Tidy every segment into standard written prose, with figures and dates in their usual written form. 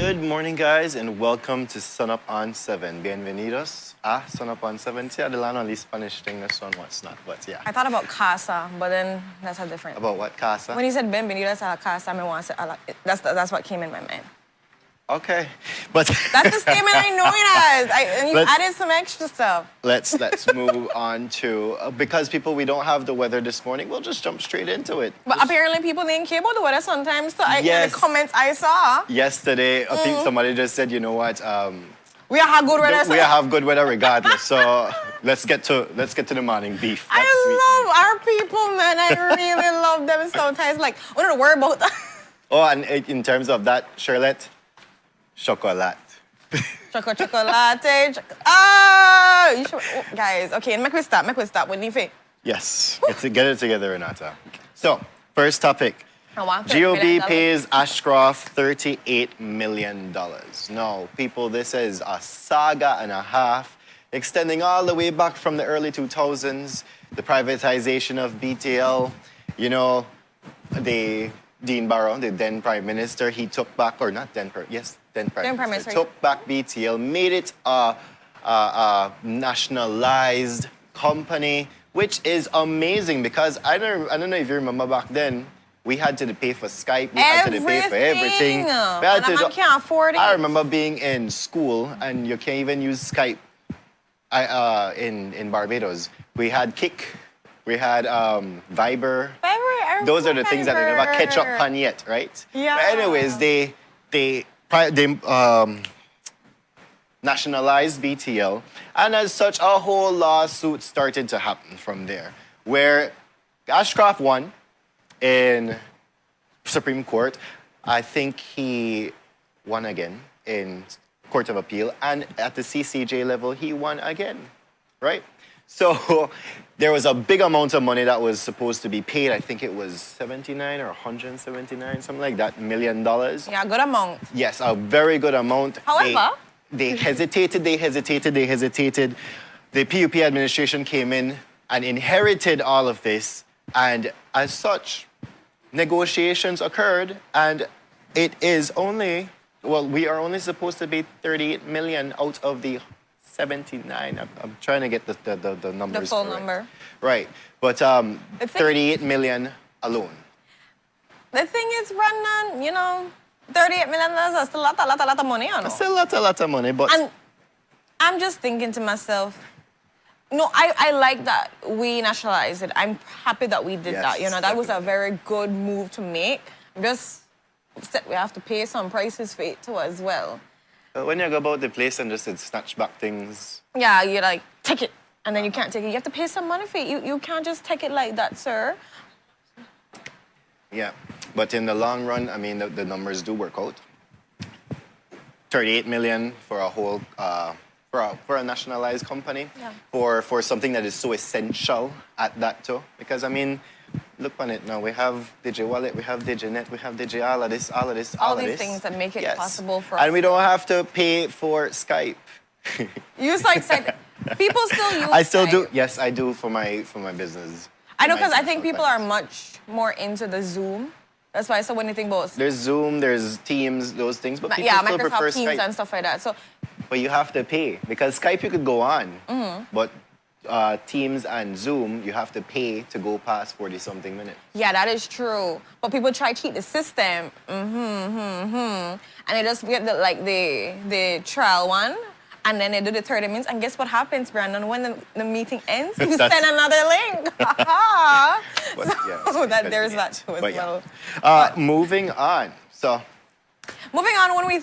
Good morning, guys, and welcome to Sun Up on 7. Bienvenidos a Sun Up on 7. See, Adelano, at least Spanish thing, this one was not, but yeah. I thought about casa, but then that's a different. About what, casa? When you said bienvenidos a la casa, I want to say, that's what came in my mind. Okay, but... That's the statement I know it as. And you added some extra stuff. Let's move on to, because people, we don't have the weather this morning, we'll just jump straight into it. But apparently people didn't care about the weather sometimes, so in Yes. the comments I saw. Yesterday, I think somebody just said, you know what, We have good weather. we have good weather regardless, so let's get to the morning beef. I love our people, man. I really love them sometimes. Like, we don't worry about that. Oh, and in terms of that, Charlotte, chocolate. Chocolate. You should, guys, okay, make we stop. What do you think? Yes, get it together, Renata. So, first topic. GOB pays Ashcroft $38 million. Now, people, this is a saga and a half, extending all the way back from the early 2000s, the privatization of BTL. You know, Dean Barrow, the then Prime Minister, he took back, or not then, then Prime Minister, took back BTL, made it a nationalized company, which is amazing because I don't know if you remember back then, we had to pay for Skype, we had to pay for everything. I can't afford it. I remember being in school and you can't even use Skype in Barbados. We had Kik, we had Viber. Those are the things that they never catch up on yet, right? Yeah. But anyways, they nationalized BTL, and as such, a whole lawsuit started to happen from there, where Ashcroft won in Supreme Court. I think he won again in Court of Appeal, and at the CCJ level, he won again, right? So there was a big amount of money that was supposed to be paid. I think it was 79 or 179, something like that, $1 million. Yeah, good amount. Yes, a very good amount. However, they hesitated. The PUP administration came in and inherited all of this, and as such, negotiations occurred, and it is only, well, we are only supposed to be 38 million out of the 79. I'm trying to get the numbers. The full correct. number. Right, but 38 million alone. The thing is, Brandon, you know, 38 million is still a lot of money, you know? It's still a lot of money, but... And I'm just thinking to myself, no, I like that we nationalized it. I'm happy that we did that. You know, that was a very good move to make. Just said we have to pay some prices for it too as well. When you go about the place and just snatch back things... Yeah, you're like, take it. And then you can't take it. You have to pay some money for it. You can't just take it like that, sir. Yeah, but in the long run, I mean, the numbers do work out. 38 million for a whole, for a nationalized company. Yeah. For something that is so essential at that too. Because, I mean, look on it now. We have DigiWallet, we have DigiNet, we have Digi, all of this. All these things that make it possible for us. And we don't have to pay for Skype. You so excited. People still use I still Skype. do. Yes, I do for my business. I know, because I think people are much more into the Zoom. That's why. So when you think about there's Zoom, there's Teams, those things, but people yeah, still prefer Microsoft Teams Skype. and stuff like that. So, but you have to pay because Skype you could go on, but Teams and Zoom you have to pay to go past 40-something minutes. yeah, that is true. But people try to cheat the system, and they just get the trial one. And then they do the 30 minutes, and guess what happens, Brandon? When the meeting ends, you send another link. So that there's that too as well. Moving on. So, moving on, when we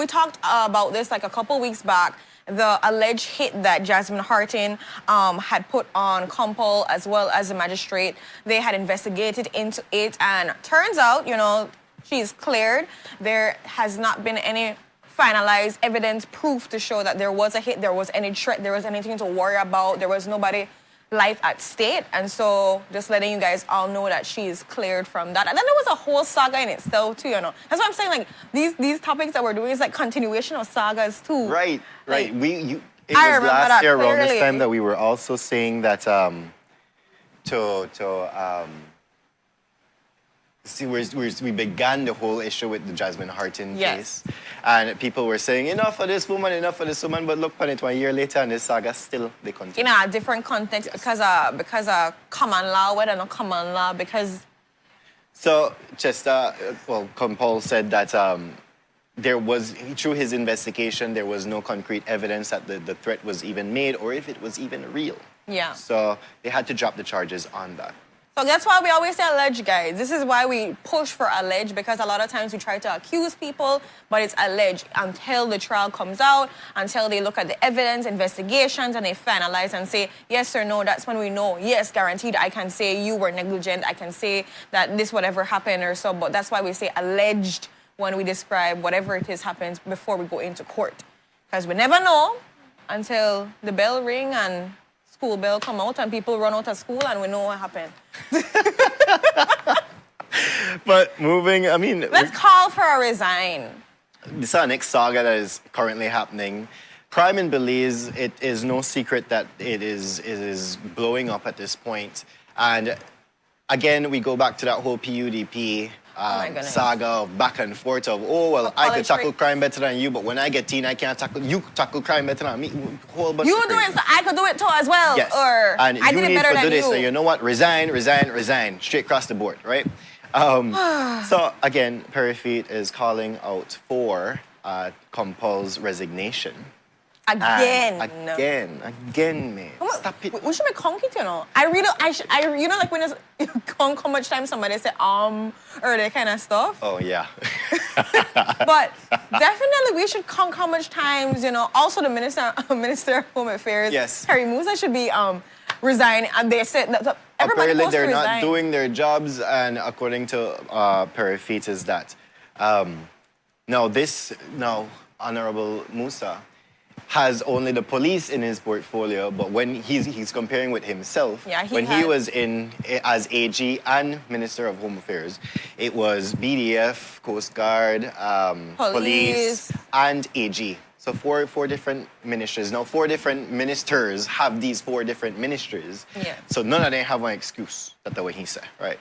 talked about this like a couple weeks back, the alleged hit that Jasmine Hartin had put on Compol as well as the magistrate. They had investigated into it, and turns out, you know, she's cleared. There has not been any finalized evidence, proof to show that there was a hit, there was any threat, there was anything to worry about, there was nobody life at stake. And so just letting you guys all know that she's cleared from that. And then there was a whole saga in itself too, you know. That's what I'm saying, like these topics that we're doing is like continuation of sagas too. Right. Like, it was last year around this time that we were also saying that See, we began the whole issue with the Jasmine Hartin Yes. case. And people were saying, enough of this woman, enough of this woman. But look on it 1 year later, and this saga still they continue. In a different context, Yes. because common law, whether not common law, because So, Chester, Compol said that there was, through his investigation, there was no concrete evidence that the threat was even made or if it was even real. yeah. So they had to drop the charges on that. So that's why we always say alleged, guys. This is why we push for alleged, because a lot of times we try to accuse people, but it's alleged until the trial comes out, until they look at the evidence, investigations, and they finalize and say yes or no. That's when we know, yes, guaranteed, I can say you were negligent. I can say that this whatever happened or so, but that's why we say alleged when we describe whatever it is happens before we go into court. Because we never know until the bell ring and school bell come out and people run out of school and we know what happened. But moving, I mean... Let's call for a resign. This is our next saga that is currently happening. Crime in Belize, it is no secret that it is blowing up at this point. And again, we go back to that whole PUDP my goodness. saga of back and forth of, oh, well, I could tackle crime better than you, but when I get teen, I can't tackle, you tackle crime better than me. Whole bunch You of do crazy. it, so I could do it too as well. Yes. Or and I you did it need better to than do this, you. so you know what? Resign, resign, resign. Straight across the board, right? So again, Perry Feet is calling out for Compul's resignation. Again. Again, mate. Come on, Stop it. We should be conky, you know. You know, like when it's how much time somebody say or that kind of stuff. Oh, yeah. But definitely we should conk how much times, you know. Also, the Minister of Home Affairs, Yes. Harry Musa, should be resigning. And they said that everybody Apparently, supposed to they're not resign. doing their jobs, and according to Perry Feet, is that now, Honorable Musa has only the police in his portfolio, but when he's comparing with himself, Yeah, he when he had- was in as AG and Minister of Home Affairs, it was BDF, Coast Guard, police, and AG. So four different ministries. Now, 4 different ministers have these 4 different ministries. Yeah. So none of them have an excuse. That's the way he said, right?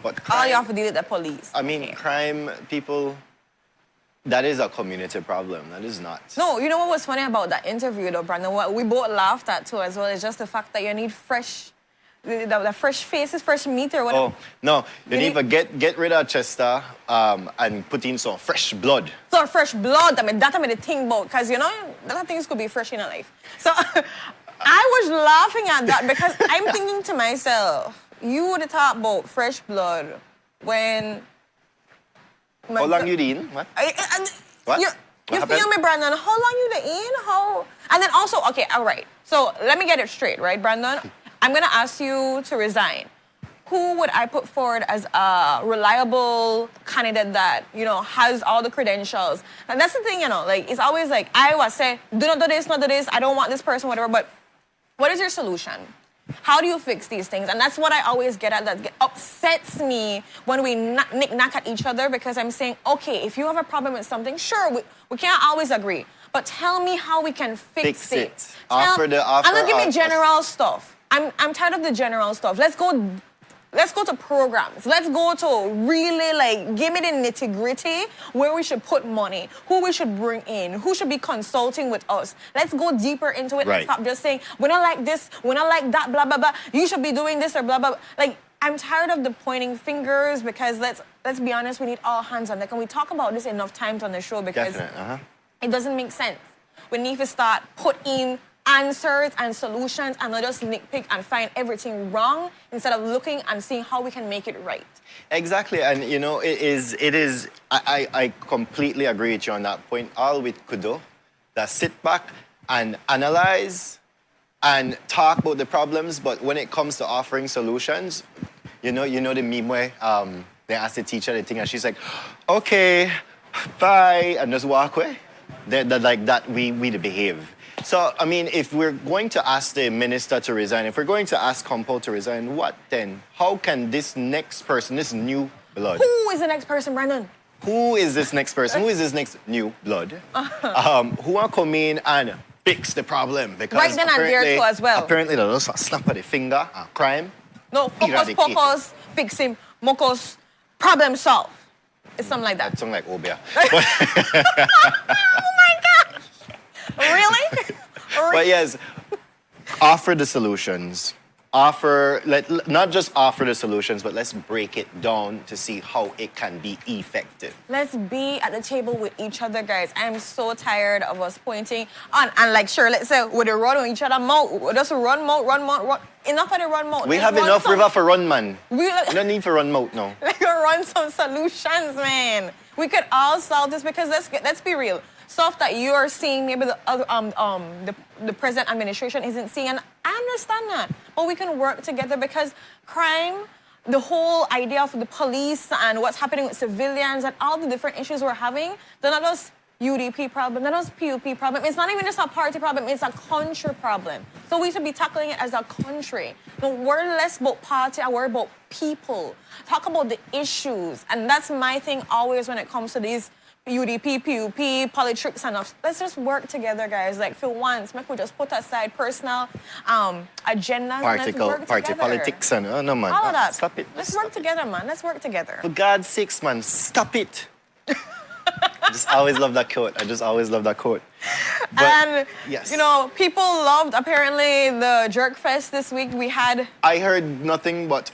But All you crime- have to deal with the police. I mean, Okay. crime, people, that is a community problem. That is not. No, you know what was funny about that interview, though, Brandon? What we both laughed at too, as well. Is just the fact that you need fresh, the fresh faces, fresh meat, or whatever. Oh, no. You You need to get rid of Chester and put in some fresh blood. So fresh blood. I mean, that I made a thing about, because you know, a lot of things could be fresh in a life. So I was laughing at that because I'm thinking to myself, you would have talked about fresh blood when. How long you in? What? What? You What happened? feel me, Brandon? How long you the in? How? And then also, okay, all right. So let me get it straight, right, Brandon? I'm gonna ask you to resign. Who would I put forward as a reliable candidate that, you know, has all the credentials? And that's the thing, you know, like, it's always like, I was say, do not do this, not do this, I don't want this person, whatever, but what is your solution? How do you fix these things? And that's what I always get at, that upsets me when we knick-knack at each other, because I'm saying, okay, if you have a problem with something, sure, we can't always agree, but tell me how we can fix it. Offer And don't give me us- general stuff. I'm tired of the general stuff. Let's go to programs. Let's go to really, like, give me the nitty-gritty where we should put money, who we should bring in, who should be consulting with us. Let's go deeper into it and Right. stop just saying, we don't like this, we don't like that, blah, blah, blah. You should be doing this or blah, blah, blah. Like, I'm tired of the pointing fingers, because let's be honest, we need all hands on deck. And we talk about this enough times on the show because Definitely. it doesn't make sense. We need to start putting answers and solutions and not just nitpick and find everything wrong, instead of looking and seeing how we can make it right. Exactly, and you know, it is. I completely agree with you on that point. All we could do, is sit back and analyze and talk about the problems, but when it comes to offering solutions, you know the meme where they ask the teacher the thing and she's like, okay, bye, and just walk away. They're like that, we behave. So, I mean, if we're going to ask the minister to resign, if we're going to ask Compo to resign, what then? How can this next person, this new blood... Who is the next person, Brandon? Who is this next person? Who is this next new blood? Who will come in and fix the problem? Because Right then and there apparently- too as well. Apparently, they just snap of the finger, crime. No, focus, Eradicate. fix him, mokos, problem solved. It's something like that. That sound like Obia. Oh my gosh! Really? But yes, offer the solutions. Not just offer the solutions, but let's break it down to see how it can be effective. Let's be at the table with each other, guys. I'm so tired of us pointing on, and like Shirley said, with the run on each other mouth. Just run mouth, run mouth, run. Enough of the run mouth. We Let's have run enough some- river for run, man. We No need for run mouth, no. Let's run some solutions, man. We could all solve this because let's be real. Stuff that you are seeing, maybe the other the present administration isn't seeing, and I understand that. But we can work together because crime, the whole idea of the police and what's happening with civilians and all the different issues we're having, they're not just UDP problem, they're not just PUP problem. It's not even just a party problem, it's a country problem. So we should be tackling it as a country. Don't worry less about party, I worry about people. Talk about the issues. And that's my thing always when it comes to these UDP, PUP, politics and stuff. Let's just work together, guys. Like for once, make we just put aside personal agendas and let's work Party together. politics and no man. All of that. Stop it. Let's work together, man. Let's work together. For God's sakes, man, stop it. I just always love that quote. But, And, yes. you know, people loved, apparently, the Jerk Fest this week. We had... I heard nothing but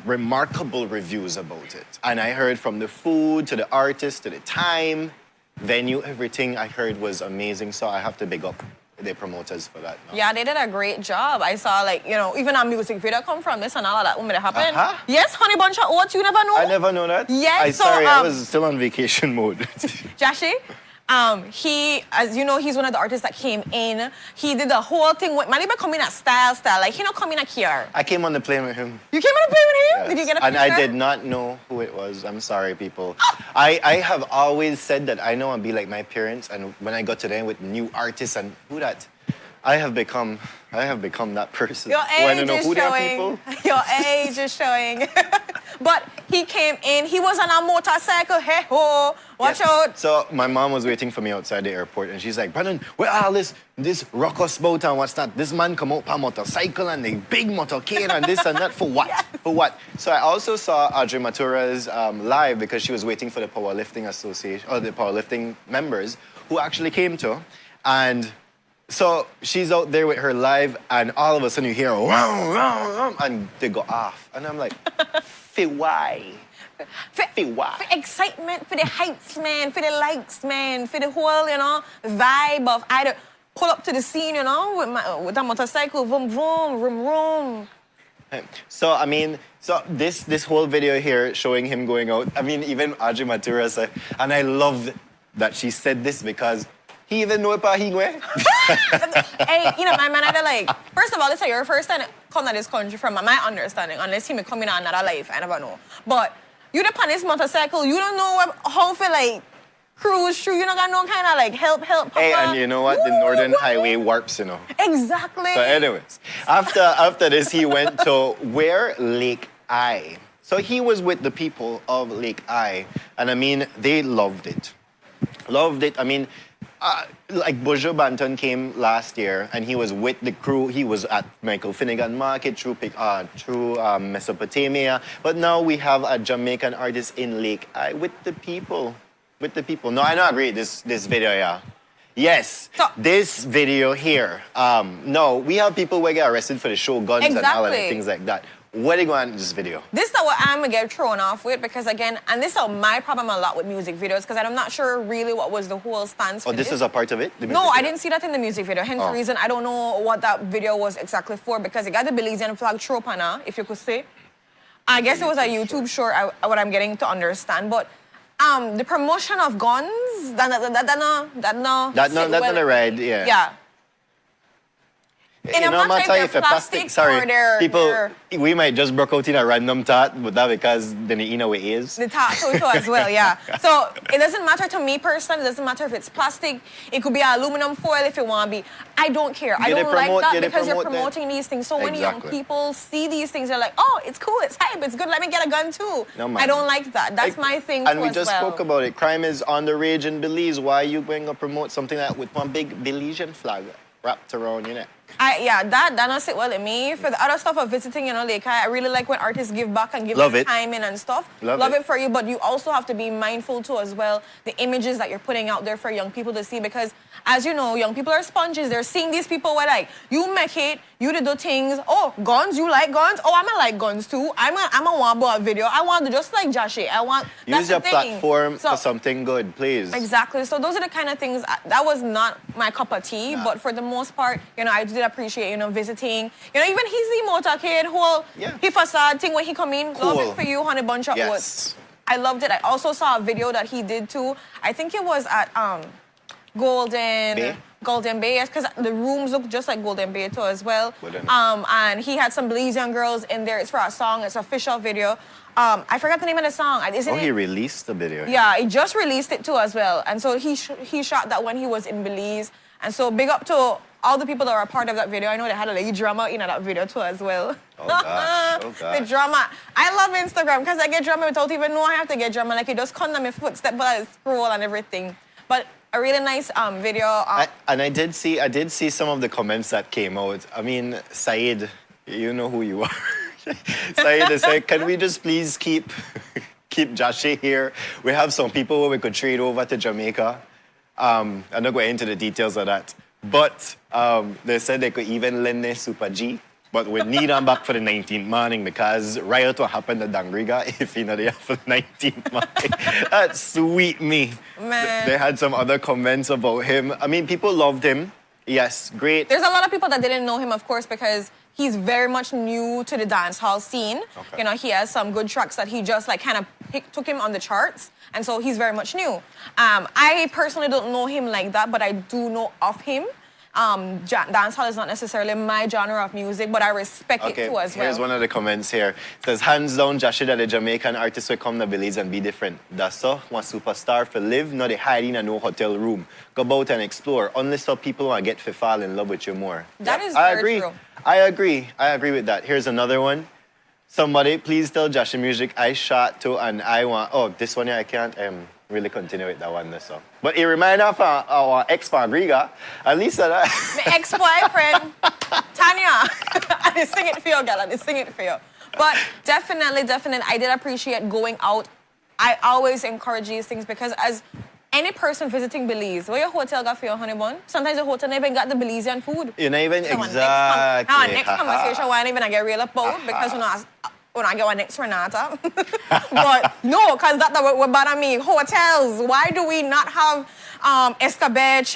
remarkable reviews about it. And I heard from the food to the artist to the time, venue, everything I heard was amazing. So I have to big up the promoters for that. No? Yeah, they did a great job. I saw, like, you know, even a music video come from this and all of that when it happened. Uh-huh. Yes, Honey Bunch of Oats, you never know? I never know that. Yes, so, Sorry, I was still on vacation mode. Jashi, he, as you know, he's one of the artists that came in. He did the whole thing with, man, he come in at style. Like, he not come in at here. I came on the plane with him. You came on the plane with him? Yes. Did you get a And picture? I did not know who it was. I'm sorry, people. I have always said that I know I'll be like my parents, and when I got to them with new artists and who that, I have become that person. Your Who I age don't know is who they are, showing. people. Your age is showing. But he came in. He was on a motorcycle. Hey ho! Watch Yes. out! So my mom was waiting for me outside the airport, and she's like, "Brandon, where all this ruckus boat and what's that? This man come out on motorcycle and the big motorcade and this and that for what? Yes. For what?" So I also saw Audrey Matura's live because she was waiting for the powerlifting association or the powerlifting members who actually came to, and. So she's out there with her live, and all of a sudden you hear, "Wow, wow, wow," and they go off. And I'm like, "For why? For why?" For excitement, for the heights, man, for the likes, man, for the whole, you know, vibe of either pull up to the scene, you know, with a motorcycle, vroom, vroom, vroom, vroom. So, I mean, this whole video here showing him going out, I mean, even Audrey Matura said, and I love that she said this because he even know about he going. Hey, you know, my man, I like, first of all, this is your first time come to this country from my understanding, unless he may come in another life, I never know. But you depend on this motorcycle, you don't know how to like cruise through, you don't got no kind of like help, papa. Hey, and you know what? The Northern Highway warps, you know. Exactly. So anyways, after this, he went to where? Lake I. So he was with the people of Lake I, and I mean, they loved it. Loved it. I mean, like Bojo Banton came last year, and he was with the crew. He was at Michael Finnegan Market through Mesopotamia. But now we have a Jamaican artist in Lake I with the people. With the people. No, I don't agree. This video, yeah. Yes, So- this video here. No, we have people who get arrested for the show guns and all of that, Exactly. things like that. What are you going on in this video? This is what I'm gonna get thrown off with because again, and this is my problem a lot with music videos because I'm not sure really what was the whole stance. Oh, for this is a part of it? The No, music I video? didn't see that in the music video. Hence Oh. the reason I don't know what that video was exactly for because it got the Belizean flag trope on her, if you could say. I guess it was a YouTube short, what I'm getting to understand. But the promotion of guns, that's not a red, yeah. Yeah. It no matter if it's plastic, sorry. People, we might just broke out in a random thought, but that because then you know it is. The tattoo as well, yeah. So it doesn't matter to me personally. It doesn't matter if it's plastic. It could be aluminum foil if it want to be. I don't care. I don't like that because you're promoting these things. So when young people see these things, they're like, oh, it's cool, it's hype, it's good. Let me get a gun too. No, man. I don't like that. That's my thing. And too we as just well. spoke about it. Crime is on the rage in Belize. Why are you going to promote something that with one big Belizean flag wrapped around your neck? That don't sit well with me. For the other stuff of visiting, Laker, I really like when artists give back and give Love their it. time in and stuff. Love it it for you, but you also have to be mindful too as well, the images that you're putting out there for young people to see, because as you know, young people are sponges. They're seeing these people where like, you make it, you do things. Oh, guns, you like guns? Oh, I'ma like guns too. I'm a want about a video. I want to just like Joshi. Use your platform for something good, please. Exactly. So those are the kind of things that was not my cup of tea, but for the most part, I did appreciate, visiting. Even he's the motorcade whole he facade thing when he come in. Cool. Love it for you, honey bunch of oats. I loved it. I also saw a video that he did too. I think it was at Golden Bay, yes, because the rooms look just like Golden Bay too as well. And he had some Belizean girls in there. It's for a song. It's an official video. I forgot the name of the song. He released the video. Yeah, he just released it too as well. And so he shot that when he was in Belize. And so big up to all the people that were a part of that video. I know they had a little drama in that video too as well. Oh gosh. The drama. I love Instagram because I get drama without even know I have to get drama. Like it just come on my footstep, but I scroll and everything. But a really nice video. I did see some of the comments that came out. I mean, Said, you know who you are. Said said, can we just please keep Joshi here? We have some people where we could trade over to Jamaica. I'm not going into the details of that. But they said they could even lend their Super G. But we need him back for the 19th morning because riot will happen to Dangriga if he not there for the 19th morning. That's sweet me. Man. They had some other comments about him. I mean, people loved him. Yes, great. There's a lot of people that didn't know him, of course, because he's very much new to the dancehall scene. Okay. He has some good tracks that he just kind of took him on the charts. And so he's very much new. I personally don't know him like that, but I do know of him. Dancehall is not necessarily my genre of music, but I respect it too as well. Here's one of the comments here. It says, hands down, Joshi, that the Jamaican artists will come to Belize and be different. That's so, one superstar for live, not a hiding in no hotel room. Go about and explore. Only so people want to get to fall in love with you more. That is very true. I agree with that. Here's another one. Somebody, please tell Joshi Music I shot to and I want... Oh, this one here, I can't really continue with that one. So. But it reminds me of our ex-Fagriga. At least that... My ex-boyfriend, Tanya. I did sing it for you, girl. I did sing it for you. But definitely, I did appreciate going out. I always encourage these things because as any person visiting Belize, where your hotel got for your honey bun, sometimes the hotel never even got the Belizean food. You never even... So exactly. Next conversation, why even I get real about because when I get one next Renata. But no, because that would bother me. Hotels, why do we not have Escabeche,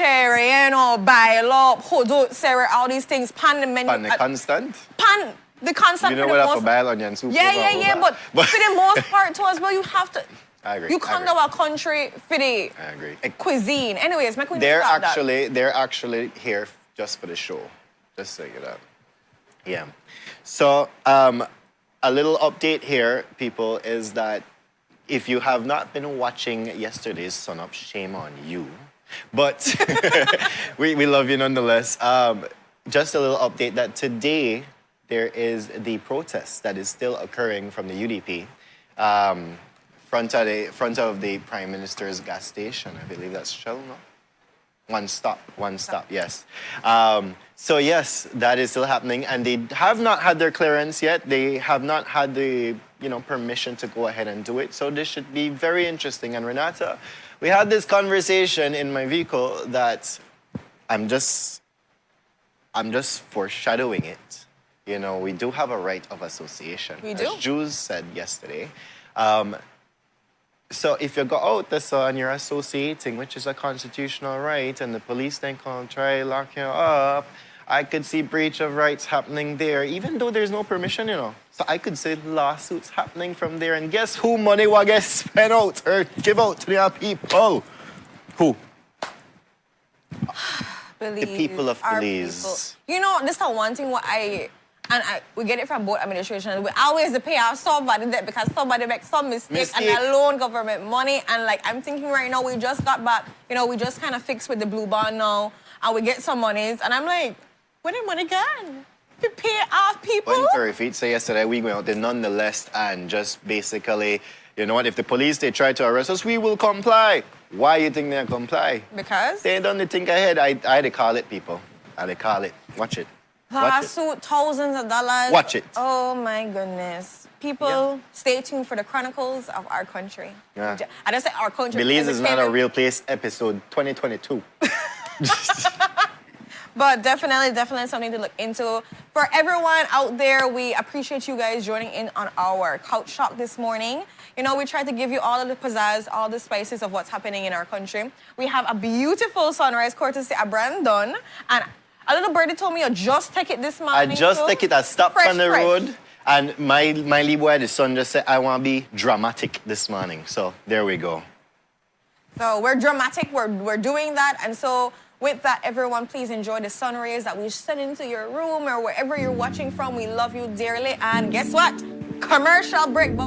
Bailop, Hodot, Sarah, all these things, pan the menu. Pan the constant? Pan the constant. You know what for bail onion soup? Yeah, but for the most part too as well, you have to... I agree. You come to our country for the cuisine. Anyways, my queen. They're actually here just for the show. Just so you know. Yeah. So, a little update here, people, is that if you have not been watching yesterday's Sun Up, shame on you. But we love you nonetheless. Just a little update that today there is the protest that is still occurring from the UDP. Front of the Prime Minister's gas station. I believe that's Shell, no? One stop, yes. So yes, that is still happening, and they have not had their clearance yet. They have not had the permission to go ahead and do it. So this should be very interesting. And Renata, we had this conversation in my vehicle that I'm just foreshadowing it. We do have a right of association. We do. As Jules said yesterday. So if you go out there and you're associating, which is a constitutional right, and the police then come try lock you up, I could see breach of rights happening there, even though there's no permission, So I could see lawsuits happening from there. And guess who money will get spent out or give out to the people? Who? Belize, the people of Belize. People. This is one thing what we get it from both administrations. We always pay out somebody that because somebody makes some mistake and they loan government money. And I'm thinking right now, we just got back, we just kind of fixed with the blue bond now, and we get some monies. And I'm like, where the money gone? To pay off people? Well, for feet, so yesterday we went out there nonetheless and just basically, if the police, they try to arrest us, we will comply. Why you think they'll comply? Because? They don't think ahead. I had to call it, people. I had to call it. Watch it. Lawsuit, thousands of dollars. Watch it. Oh my goodness. People, stay tuned for the chronicles of our country. Yeah. I don't say our country. Belize is not a Kevin. real place episode 2022. But definitely something to look into. For everyone out there, we appreciate you guys joining in on our Couch Talk this morning. You know, we tried to give you all of the pizzazz, all the spices of what's happening in our country. We have a beautiful sunrise courtesy of Brandon. And a little birdie told me you just take it this morning. I just too. take it, I stopped Fresh, on the fresh. road, and my little boy, the son, just said, I want to be dramatic this morning. So there we go. So we're dramatic, we're doing that. And so with that, everyone, please enjoy the sun rays that we send into your room or wherever you're watching from. We love you dearly. And guess what? Commercial break.